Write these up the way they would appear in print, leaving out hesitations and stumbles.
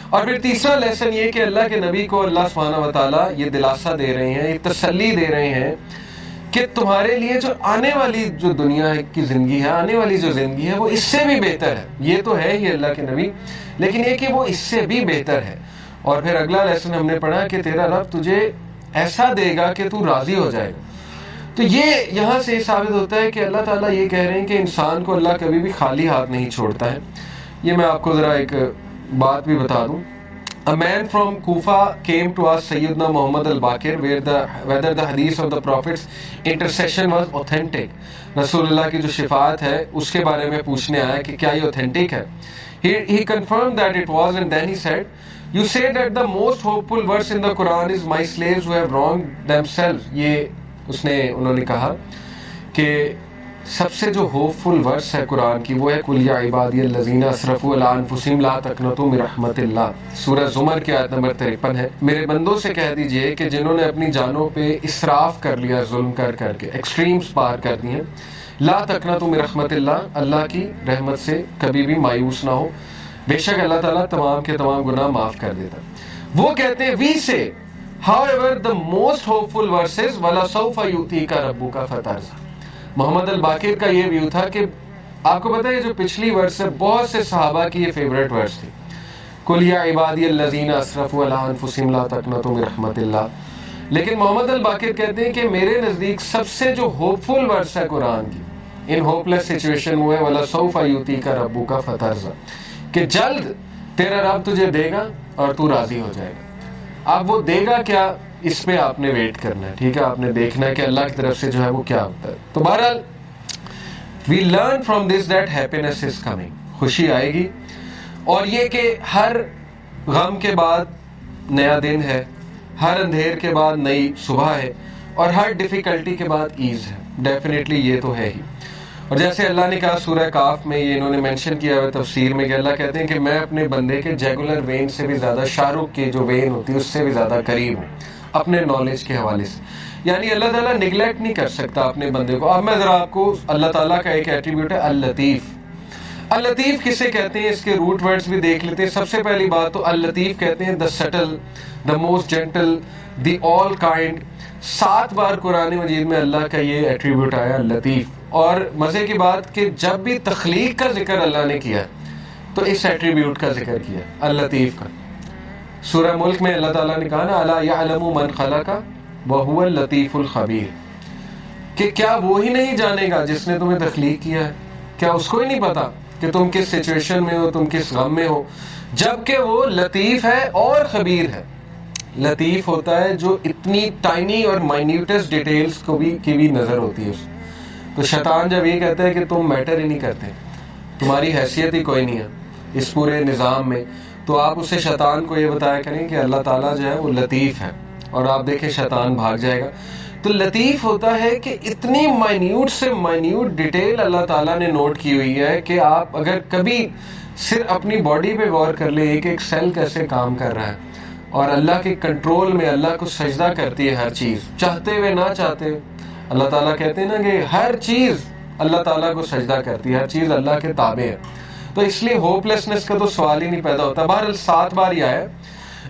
اور پھر تیسرا لیسن یہ کہ اللہ کے نبی کو اللہ سبحانہ و تعالیٰ یہ دلاسا دے رہے ہیں، یہ تسلی دے رہے ہیں کہ تمہارے لیے جو آنے والی جو دنیا کی زندگی ہے، آنے والی جو زندگی ہے وہ اس سے بھی بہتر ہے. یہ تو ہے ہی اللہ کے نبی، لیکن یہ کہ وہ اس سے بھی بہتر ہے. اور پھر اگلا لیسن ہم نے پڑھا کہ تیرا رب تجھے ایسا دے گا کہ تو راضی ہو جائے گا. تو یہ یہاں سے ثابت ہوتا ہے کہ اللہ تعالیٰ یہ کہہ رہے ہیں کہ انسان کو اللہ کبھی بھی خالی ہاتھ نہیں چھوڑتا ہے. یہ میں آپ کو ذرا ایک بات بھی بتا دوں. A man from Kufa came to ask Sayyidina Muhammad al-Baqir whether the hadith of the Prophet's intercession was authentic. رسول اللہ کی جو شفاعت ہے اس کے بارے میں پوچھنے آیا کہ کیا یہ authentic ہے. He confirmed that it was, and then he said, you say that the most hopeful verse in the Quran is my slaves who have wronged themselves. یہ انہوں نے کہا کہ سب سے جو ہوپ فل ورس ہے قرآن کی وہ ہے قُلْ يَا عِبَادِيَ الَّذِينَ أَسْرَفُوا عَلَىٰ أَنفُسِهِمْ لَا تَقْنَطُوا مِن رَحْمَتِ اللَّهِ. سورہ زمر کی آیت نمبر 53 ہے. میرے بندوں سے کہہ دیجئے کہ جنہوں نے اپنی جانوں پہ اسراف کر لیا، ظلم کر کے ایکسٹریمز پار کر دی ہیں، لا تقنطوا من رحمت اللہ، اللہ کی رحمت سے کبھی بھی مایوس نہ ہو، بے شک اللہ تعالیٰ تمام کے تمام گناہ معاف کر دیتا. وہ کہتے ہیں وی سے however the most hopeful verses وَلَسَوْفَ يُؤْتِيكَ رَبُّكَ فَتَرْضَىٰ. محمد الباقر کا یہ ویو تھا کہ آپ کو پتہ ہے جو پچھلی ورس ہے بہت سے صحابہ کی یہ فیوریٹ ورس تھی، قُلْ يَا عِبَادِيَ الَّذِينَ أَسْرَفُوا عَلَىٰ أَنفُسِهِمْ لَا تَقْنَطُوا مِن رَحْمَتِ اللَّهِ. لیکن محمد الباقر کہتے ہیں کہ میرے نزدیک سب سے جو ہوپ فل ورس ہے قرآن کی ان ہوپ لیس سچویشن میں وَلَسَوْفَ يُؤْتِيكَ رَبُّكَ فَتَرْضَىٰ، کہ جلد تیرا رب تجھے دے گا اور تو راضی ہو جائے گا. اب وہ دے گا کیا، اس پہ آپ نے ویٹ کرنا ہے، ٹھیک ہے، آپ نے دیکھنا ہے کہ اللہ کی طرف سے جو ہے وہ کیا ہوتا ہے. تو بہرحال we learn from this that happiness is coming، خوشی آئے گی، اور یہ کہ ہر غم کے بعد نیا دن ہے، ہر اندھیر کے بعد نئی صبح ہے، اور ہر ڈیفیکلٹی کے بعد ایز ہے. ڈیفینیٹلی یہ تو ہے ہی. اور جیسے اللہ نے کہا سورہ کاف میں، یہ انہوں نے مینشن کیا ہوا تفسیر میں کہ اللہ کہتے ہیں کہ میں اپنے بندے کے جیگولر وین سے بھی زیادہ، شاہ رخ کی جو وین ہوتی ہے اس سے بھی زیادہ قریب ہوں اپنے نالج کے حوالے سے. یعنی اللہ تعالیٰ نگلیکٹ نہیں کر سکتا اپنے بندے کو. اب میں ذرا آپ کو اللہ تعالیٰ کا ایک ایٹریبیوٹ ہے اللطیف. اللطیف کسے کہتے ہیں، اس کے روٹ ورڈز بھی دیکھ لیتے ہیں. سب سے پہلی بات تو اللطیف کہتے ہیں the subtle, the most gentle, the all kind. 7 بار قرآن مجید میں اللہ کا یہ ایٹریبیوٹ آیا لطیف. اور مزے کی بات کہ جب بھی تخلیق کا ذکر اللہ نے کیا تو اس ایٹریبیوٹ کا ذکر کیا اللطیف کا. سورہ ملک میں اللہ تعالیٰ نے کہا نا الا یعلم من خلق وہو اللطیف الخبیر، کہ کیا وہی نہیں جانے گا جس نے تمہیں تخلیق کیا ہے؟ کیا اس کو ہی نہیں پتا کہ تم کس سچویشن میں ہو، تم کس غم میں ہو؟ جبکہ وہ لطیف ہے اور خبیر ہے. لطیف ہوتا ہے جو اتنی ٹائنی اور مائنیوٹس ڈیٹیلز کو بھی کی بھی نظر ہوتی ہے اس. تو شیطان جب یہ کہتا ہے کہ تم میٹر ہی نہیں کرتے، تمہاری حیثیت ہی کوئی نہیں ہے اس پورے نظام میں، تو آپ اسے شیطان کو یہ بتایا کریں کہ اللہ تعالیٰ جو ہے وہ لطیف ہے، اور آپ دیکھیں شیطان بھاگ جائے گا. تو لطیف ہوتا ہے کہ اتنی مائنیوٹ سے مائنیوٹ ڈیٹیل اللہ تعالیٰ نے نوٹ کی ہوئی ہے کہ آپ اگر کبھی صرف اپنی باڈی پہ غور کر لیں ایک ایک سیل کیسے کام کر رہا ہے، اور اللہ کے کنٹرول میں اللہ کو سجدہ کرتی ہے ہر چیز، چاہتے ہوئے نہ چاہتے ہوئے. اللہ تعالیٰ کہتے ہیں نا کہ ہر چیز اللہ تعالیٰ کو سجدہ کرتی ہے، ہر چیز اللہ کے تابع ہے. تو اس لیے ہوپ لیسنس کا تو سوال ہی نہیں پیدا ہوتا. بہرحال 7 بار ہی آیا.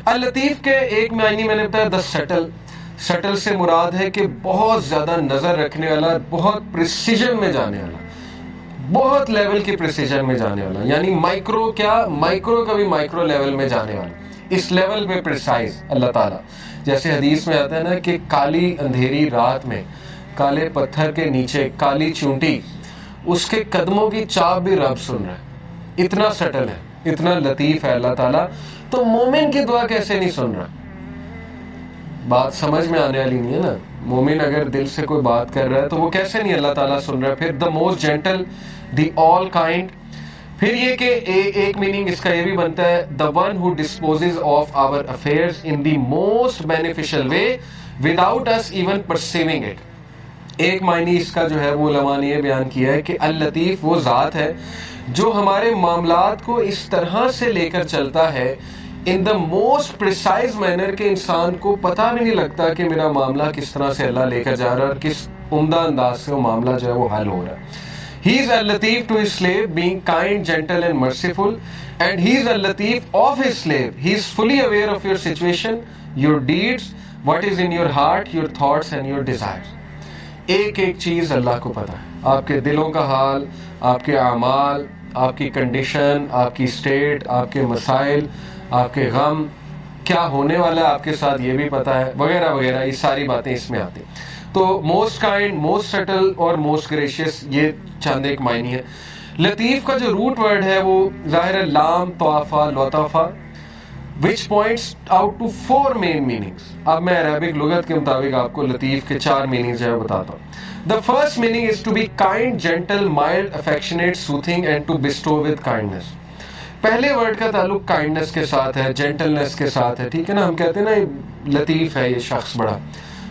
اللطیف کے ایک معنی میں نے بتایا دا سٹل. سٹل سے مراد ہے کہ بہت زیادہ نظر رکھنے والا، بہت پریسیجن میں جانے والا، بہت لیول کی پریسیجن میں جانے والا. یعنی مائکرو کا بھی مائکرو لیول میں جانے والا، اس لیول پہ پریسائز اللہ تعالیٰ. جیسے حدیث میں آتا ہے نا کہ کالی اندھیری رات میں کالے پتھر کے نیچے کالی چونٹی، اس کے قدموں کی چاپ بھی رب سن رہا ہے. اتنا سٹل ہے، اتنا لطیف ہے اللہ تعالیٰ. تو مومن کی دعا کیسے نہیں سن رہا؟ بات سمجھ میں آنے والی نہیں ہے نا. مومن اگر دل سے کوئی بات کر رہا ہے تو وہ کیسے نہیں اللہ تعالیٰ سن رہا ہے؟ پھر the most gentle, the all kind. پھر یہ کہ ایک میننگ اس کا یہ بھی بنتا ہے the one who disposes of our affairs in the most beneficial way without us even perceiving it. ایک معنی اس کا جو ہے وہ علماء نے یہ بیان کیا ہے کہ اللطیف وہ ذات ہے جو ہمارے معاملات کو اس طرح سے لے کر چلتا ہے ان دا موسٹ پریسائز مینر کہ انسان کو پتہ بھی نہیں لگتا کہ میرا معاملہ کس طرح سے اللہ لے کر جا رہا ہے اور کس عمدہ انداز سے وہ معاملہ جو ہے وہ حل ہو رہا ہے. He is al-Latif to his slave, being kind, gentle and merciful, and he is al-Latif of his slave. He is fully aware of your situation, your deeds, what is in your heart, your thoughts and your desires. ایک ایک چیز اللہ کو پتہ ہے، آپ کے دلوں کا حال، آپ کے اعمال، آپ کی کنڈیشن، آپ کی اسٹیٹ، آپ کے مسائل، آپ کے غم، کیا ہونے والا ہے آپ کے ساتھ یہ بھی پتہ ہے، وغیرہ وغیرہ، یہ ساری باتیں اس میں آتی ہیں. تو موسٹ کائنڈ، موسٹ سٹل اور موسٹ گریشیس، یہ چند ایک معنی ہے. لطیف کا جو روٹ ورڈ ہے وہ ظاہر ہے لام طوافہ لطافہ which points out to 4 main meanings. اب میں عربک لغت کے مطابق آپ کو لطیف کے 4 meanings جو ہے بتاتا ہوں. The first meaning is to be kind, gentle, mild, affectionate, soothing and to bestow with kindness. پہلے ورڈ کا تعلق کائنڈنس کے ساتھ ہے، جینٹلنس کے ساتھ ہے، ٹھیک ہے نا. ہم کہتے ہیں نا لطیف ہے یہ شخص بڑا،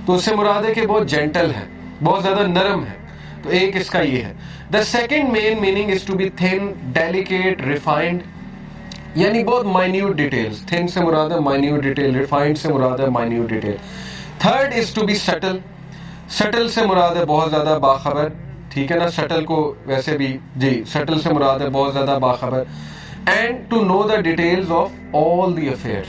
تو اس سے مراد ہے کہ بہت جینٹل ہے، بہت زیادہ نرم ہے. تو ایک اس کا یہ ہے. The second main meaning is to be thin, delicate, refined, یعنی بہت مائنیوٹ ڈیٹیلز. تھن سے مراد ہے مائنیوٹ ڈیٹیل، ریفائنڈ سے مراد ہے minute detail. Third is to be subtle. Subtle سے مراد ہے بہت زیادہ باخبر، ٹھیک ہے نا. سٹل کو ویسے بھی جی سٹل سے مراد ہے بہت زیادہ باخبر. And to know the details of all the affairs.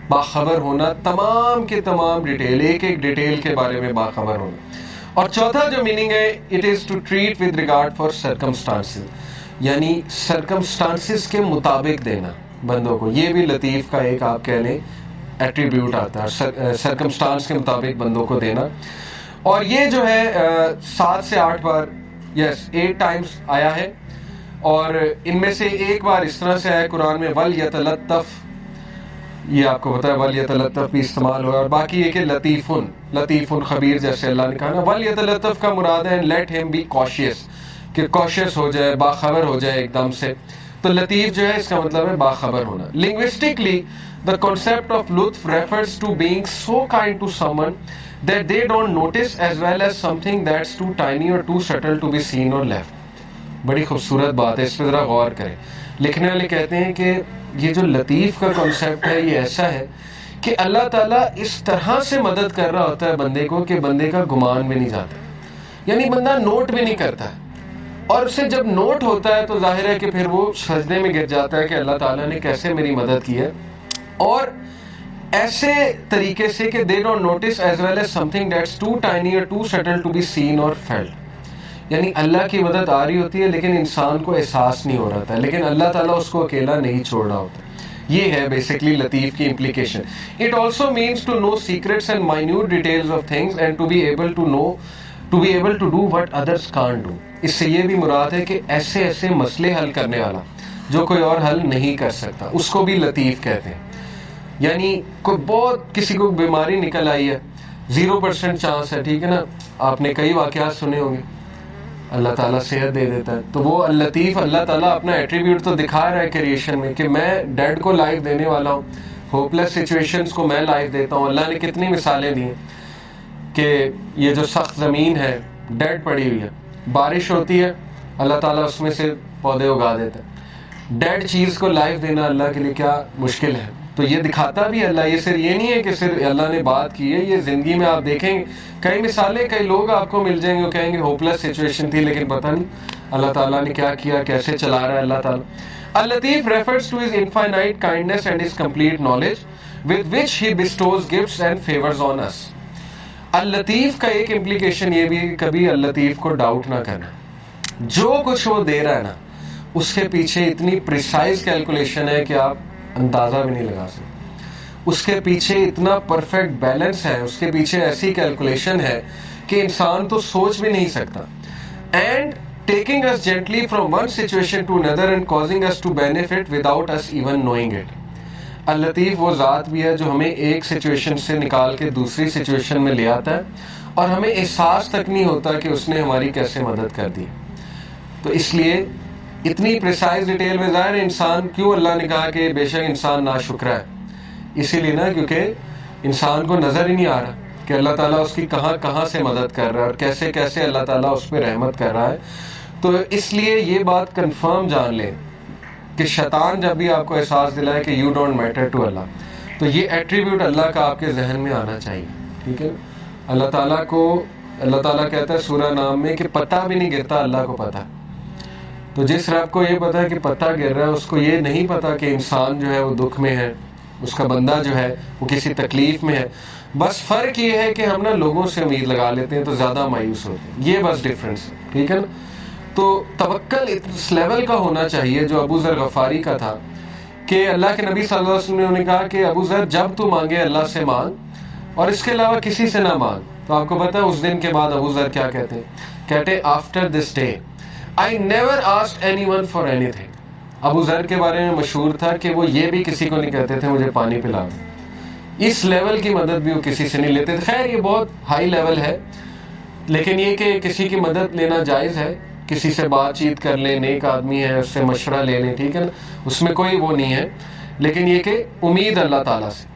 باخبر ہونا تمام کے تمام ڈیٹیل، ایک ایک ڈیٹیل کے بارے میں باخبر ہونا. اور چوتھا جو میننگ ہے it is to treat with regard for circumstances, یعنی سرکمسٹانسز کے مطابق دینا بندوں کو. یہ بھی لطیف کا ایک آپ کہہ لیں ایٹریبیوٹ آتا ہے، سرکمسٹانس کے مطابق بندوں کو دینا. اور یہ جو ہے 7 سے 8 بار، 8 ٹائمز آیا ہے. اور ان میں سے ایک بار اس طرح سے آیا قرآن میں وَلْيَتَلَطَّفْ، یہ آپ کو پتا ہے وَلْيَتَلَطَّفْ بھی استعمال ہوا. اور باقی یہ کہ لطیفٌ خبیر، جیسے اللہ نے کہا نا وَلْيَتَلَطَّفْ کا مراد ہے let him be cautious، کہ cautious ہو جائے، باخبر ہو جائے ایک دم سے. تو لطیف جو ہے اس کا مطلب ہے باخبر ہونا. Linguistically, the concept of لطف refers to being so kind to someone that they don't notice, as well as something that's too tiny or too subtle to be seen or left. بڑی خوبصورت بات ہے، اس پہ ذرا غور کریں. لکھنے والے کہتے ہیں کہ یہ جو لطیف کا کنسیپٹ ہے یہ ایسا ہے کہ اللہ تعالیٰ اس طرح سے مدد کر رہا ہوتا ہے بندے کو کہ بندے کا گمان بھی نہیں جاتا، یعنی بندہ نوٹ بھی نہیں کرتا ہے. اور اسے جب نوٹ ہوتا ہے تو ظاہر ہے کہ پھر وہ سجدے میں گر جاتا ہے کہ اللہ تعالیٰ نے کیسے میری مدد کی ہے. اور ایسے طریقے سے کہ they don't notice as well as something that's too tiny or too subtle to be seen or felt. یعنی اللہ کی مدد آ رہی ہوتی ہے لیکن انسان کو احساس نہیں ہو رہا تھا، لیکن اللہ تعالیٰ اس کو اکیلا نہیں چھوڑ رہا ہوتا. یہ ہے بیسکلی لطیف کی implication. It also means to know secrets and minute details of things and to be able to do what others can't do. اس سے یہ بھی مراد ہے کہ ایسے ایسے مسئلے حل کرنے والا جو کوئی اور حل نہیں کر سکتا، اس کو بھی لطیف کہتے ہیں. یعنی کوئی بہت کسی کو بیماری نکل آئی ہے، 0% چانس ہے، ٹھیک ہے نا. آپ نے کئی واقعات سنے ہوں گے، اللہ تعالیٰ صحت دے دیتا ہے. تو وہ اللطیف، اللہ تعالیٰ اپنا ایٹریبیوٹ تو دکھا رہا ہے کریشن میں کہ میں ڈیڈ کو لائف دینے والا ہوں، ہوپلیس سچویشنز کو میں لائف دیتا ہوں. اللہ نے کتنی مثالیں دی ہیں کہ یہ جو سخت زمین ہے ڈیڈ پڑی ہوئی ہے، بارش ہوتی ہے اللہ تعالیٰ اس میں سے پودے اگا دیتا ہے. ڈیڈ چیز کو لائف دینا اللہ کے لیے کیا مشکل ہے. تو یہ دکھاتا بھی اللہ. یہ صرف یہ نہیں ہے کہ صرف اللہ نے بات کی ہے، یہ زندگی میں آپ دیکھیں گے کئی مثالیں، کئی لوگ آپ کو مل جائیں گے وہ کہیں گے ہوپلیس سچویشن تھی لیکن پتہ نہیں اللہ تعالیٰ نے کیا کیا، کیسے چلا رہا ہے اللہ تعالیٰ. اللطیف refers to his infinite kindness and his complete knowledge with which he bestows gifts and favors on us. اللطیف کا ایک امپلیکیشن یہ بھی کبھی اللطیف کو ڈاؤٹ نہ کرنا. جو کچھ وہ دے رہا ہے نا اس کے پیچھے اتنی پریسائز کیلکولیشن ہے کہ آپ اندازہ بھی نہیں لگا سکتے. اس کے پیچھے اتنا پرفیکٹ بیلنس ہے، اس کے پیچھے ایسی کیلکولیشن ہے کہ انسان تو سوچ بھی نہیں سکتا. And taking us gently from one situation to another and causing us to benefit without us even knowing it. اللطیف وہ ذات بھی ہے جو ہمیں ایک سچویشن سے نکال کے دوسری سچویشن میں لے آتا ہے اور ہمیں احساس تک نہیں ہوتا کہ اس نے ہماری کیسے مدد کر دی. تو اس لیے اتنی پریسائز ڈیٹیل میں ظاہر انسان کیوں اللہ نے کہا کہ بے شک انسان ناشکرا ہے، اسی لیے نا کیونکہ انسان کو نظر ہی نہیں آ رہا کہ اللہ تعالیٰ اس کی کہاں کہاں سے مدد کر رہا ہے اور کیسے کیسے اللہ تعالیٰ اس پہ رحمت کر رہا ہے. تو اس لیے یہ بات کنفرم جان لیں کہ شیطان جب بھی آپ کو احساس دلائے کہ یو ڈونٹ میٹر ٹو اللہ، تو یہ ایٹریبیوٹ اللہ کا آپ کے ذہن میں آنا چاہیے. ٹھیک ہے، اللہ تعالیٰ کو، اللہ تعالیٰ کہتا ہے سورہ نام میں کہ پتہ بھی نہیں گرتا اللہ کو پتہ. تو جس رب کو یہ پتا ہے کہ پتہ گر رہا ہے، اس کو یہ نہیں پتا کہ انسان جو ہے وہ دکھ میں ہے، اس کا بندہ جو ہے وہ کسی تکلیف میں ہے. بس فرق یہ ہے کہ ہم نا لوگوں سے امید لگا لیتے ہیں تو زیادہ مایوس ہوتے ہیں، یہ بس ڈفرینس ہے. ٹھیک ہے نا. تو توکل اس لیول کا ہونا چاہیے جو ابو ذر غفاری کا تھا، کہ اللہ کے نبی صلی اللہ علیہ وسلم نے کہا کہ ابو ذر جب تو مانگے اللہ سے مانگ اور اس کے علاوہ کسی سے نہ مانگ. تو آپ کو پتا ہے اس دن کے بعد ابو ذر کیا کہتے ہیں؟ کہتے ہیں after this day I never asked anyone for anything. ابو ذر کے بارے میں مشہور تھا کہ وہ یہ بھی کسی کو نہیں کہتے تھے مجھے پانی پلا دو. اس لیول کی مدد بھی وہ کسی سے نہیں لیتے تھے. خیر یہ بہت ہائی لیول ہے، لیکن یہ کہ کسی کی مدد لینا جائز ہے، کسی سے بات چیت کر لیں، نیک آدمی ہے اس سے مشورہ لے لیں، ٹھیک ہے نا، اس میں کوئی وہ نہیں ہے. لیکن یہ کہ امید اللہ تعالیٰ سے